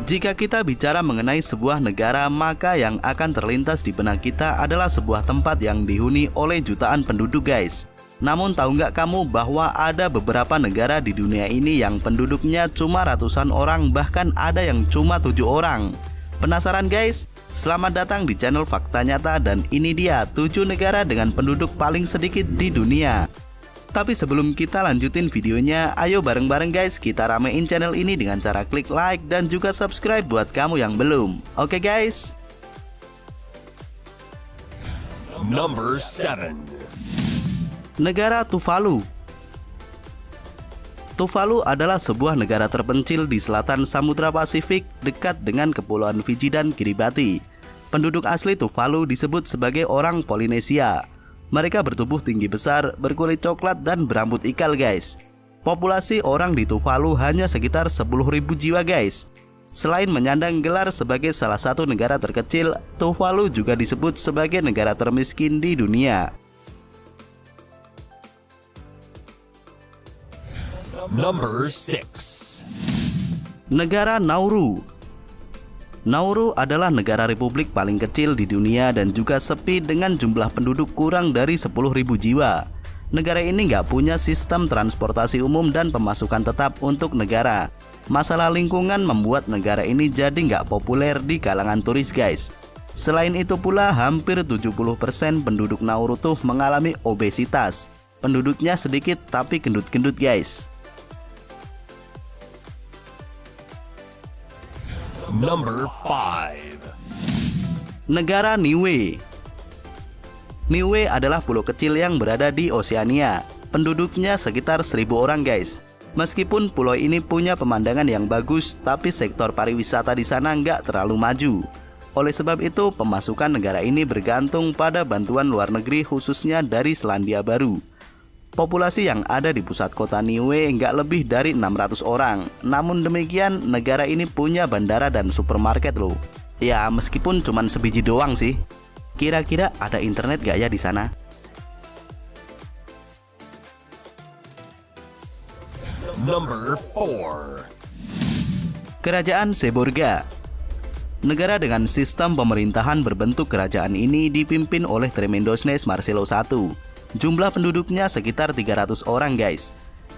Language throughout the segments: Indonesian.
Jika kita bicara mengenai sebuah negara, maka yang akan terlintas di benak kita adalah sebuah tempat yang dihuni oleh jutaan penduduk guys. Namun tahu nggak kamu bahwa ada beberapa negara di dunia ini yang penduduknya cuma ratusan orang, bahkan ada yang cuma 7 orang. Penasaran guys? Selamat datang di channel Fakta Nyata dan ini dia 7 negara dengan penduduk paling sedikit di dunia. Tapi sebelum kita lanjutin videonya, ayo bareng-bareng guys kita ramein channel ini dengan cara klik like dan juga subscribe buat kamu yang belum. Oke guys? Number 7. Negara Tuvalu. Tuvalu adalah sebuah negara terpencil di selatan Samudra Pasifik dekat dengan Kepulauan Fiji dan Kiribati. Penduduk asli Tuvalu disebut sebagai orang Polinesia. Mereka bertubuh tinggi besar, berkulit coklat dan berambut ikal guys. Populasi orang di Tuvalu hanya sekitar 10.000 jiwa guys. Selain menyandang gelar sebagai salah satu negara terkecil, Tuvalu juga disebut sebagai negara termiskin di dunia. Number 6. Negara Nauru. Nauru adalah negara republik paling kecil di dunia dan juga sepi dengan jumlah penduduk kurang dari 10.000 jiwa. Negara ini nggak punya sistem transportasi umum dan pemasukan tetap untuk negara. Masalah lingkungan membuat negara ini jadi nggak populer di kalangan turis guys. Selain itu pula hampir 70% penduduk Nauru tuh mengalami obesitas. Penduduknya sedikit tapi gendut-gendut guys. Number 5. Negara Niue. Niue adalah pulau kecil yang berada di Oseania. Penduduknya sekitar 1.000 orang guys. Meskipun pulau ini punya pemandangan yang bagus, tapi sektor pariwisata di sana nggak terlalu maju. Oleh sebab itu, pemasukan negara ini bergantung pada bantuan luar negeri khususnya dari Selandia Baru. Populasi yang ada di pusat kota Niue nggak lebih dari 600 orang. Namun demikian, negara ini punya bandara dan supermarket loh. Ya, meskipun cuman sebiji doang sih. Kira-kira ada internet gak ya di sana? Number 4. Kerajaan Seborga. Negara dengan sistem pemerintahan berbentuk kerajaan ini dipimpin oleh Tremendosnes Marcelo I. Jumlah penduduknya sekitar 300 orang guys.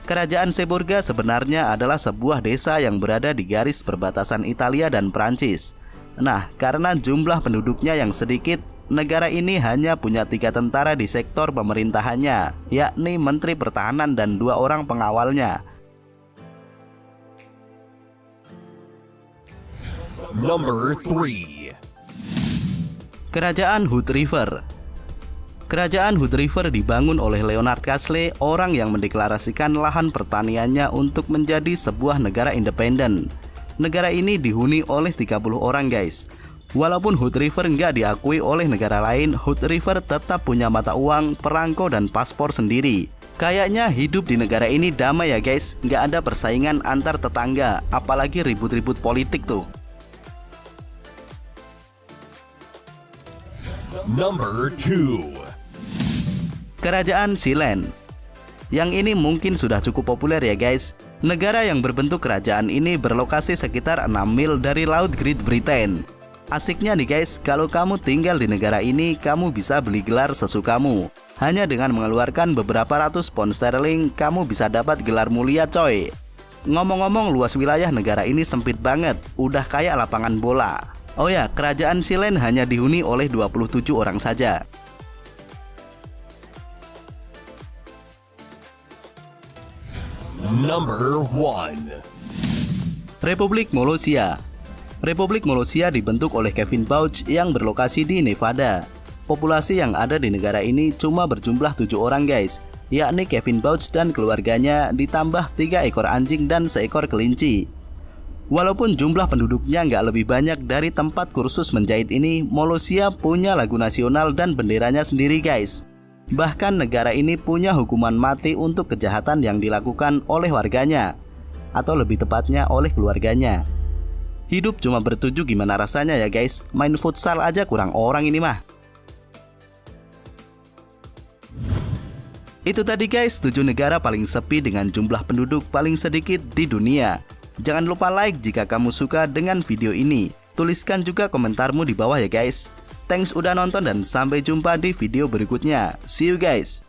Kerajaan Seborga sebenarnya adalah sebuah desa yang berada di garis perbatasan Italia dan Prancis. Nah, karena jumlah penduduknya yang sedikit, negara ini hanya punya 3 tentara di sektor pemerintahannya, yakni Menteri Pertahanan dan 2 orang pengawalnya. Number 3. Kerajaan Hood River. Kerajaan Hood River dibangun oleh Leonard Castle, orang yang mendeklarasikan lahan pertaniannya untuk menjadi sebuah negara independen. Negara ini dihuni oleh 30 orang guys. Walaupun Hood River nggak diakui oleh negara lain, Hood River tetap punya mata uang, perangko dan paspor sendiri. Kayaknya hidup di negara ini damai ya guys, nggak ada persaingan antar tetangga, apalagi ribut-ribut politik tuh. Number 2. Kerajaan Sealand. Yang ini mungkin sudah cukup populer ya guys. Negara yang berbentuk kerajaan ini berlokasi sekitar 6 mil dari Laut Great Britain. Asiknya nih guys, kalau kamu tinggal di negara ini, kamu bisa beli gelar sesukamu. Hanya dengan mengeluarkan beberapa ratus pound sterling, kamu bisa dapat gelar mulia coy. Ngomong-ngomong, luas wilayah negara ini sempit banget, udah kayak lapangan bola. Oh ya, kerajaan Sealand hanya dihuni oleh 27 orang saja. Number 1. Republik Molossia. Republik Molossia dibentuk oleh Kevin Bauch yang berlokasi di Nevada. Populasi yang ada di negara ini cuma berjumlah 7 orang guys, yakni Kevin Bauch dan keluarganya ditambah 3 ekor anjing dan seekor kelinci. Walaupun jumlah penduduknya nggak lebih banyak dari tempat kursus menjahit ini, Molossia punya lagu nasional dan benderanya sendiri guys. Bahkan negara ini punya hukuman mati untuk kejahatan yang dilakukan oleh warganya, atau lebih tepatnya oleh keluarganya. Hidup cuma bertujuh gimana rasanya ya guys, main futsal aja kurang orang ini mah. Itu tadi guys 7 negara paling sepi dengan jumlah penduduk paling sedikit di dunia. Jangan lupa like jika kamu suka dengan video ini. Tuliskan juga komentarmu di bawah ya guys. Thanks udah nonton dan sampai jumpa di video berikutnya. See you guys.